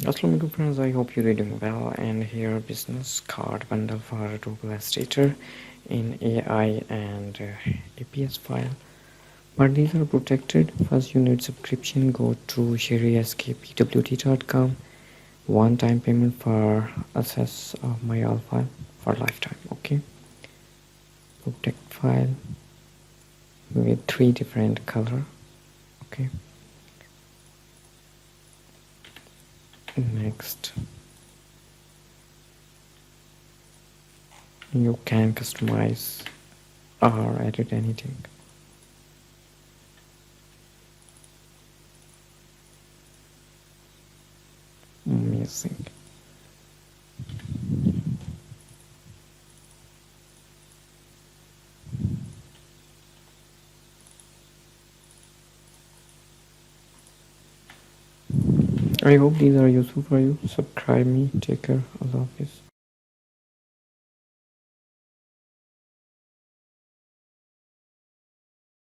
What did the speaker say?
Assalamualaikum friends, I hope you're doing well. And here business card bundle for Google Stater in AI and EPS file. But these are protected. First you need subscription. Go to sherryskpwt.com. One time payment for access of my all file for lifetime. Okay. Protect file with 3 different color. Okay. Next, you can customize or edit anything. Amazing. I hope these are useful for you. Subscribe me. Take care. Allah Hafiz.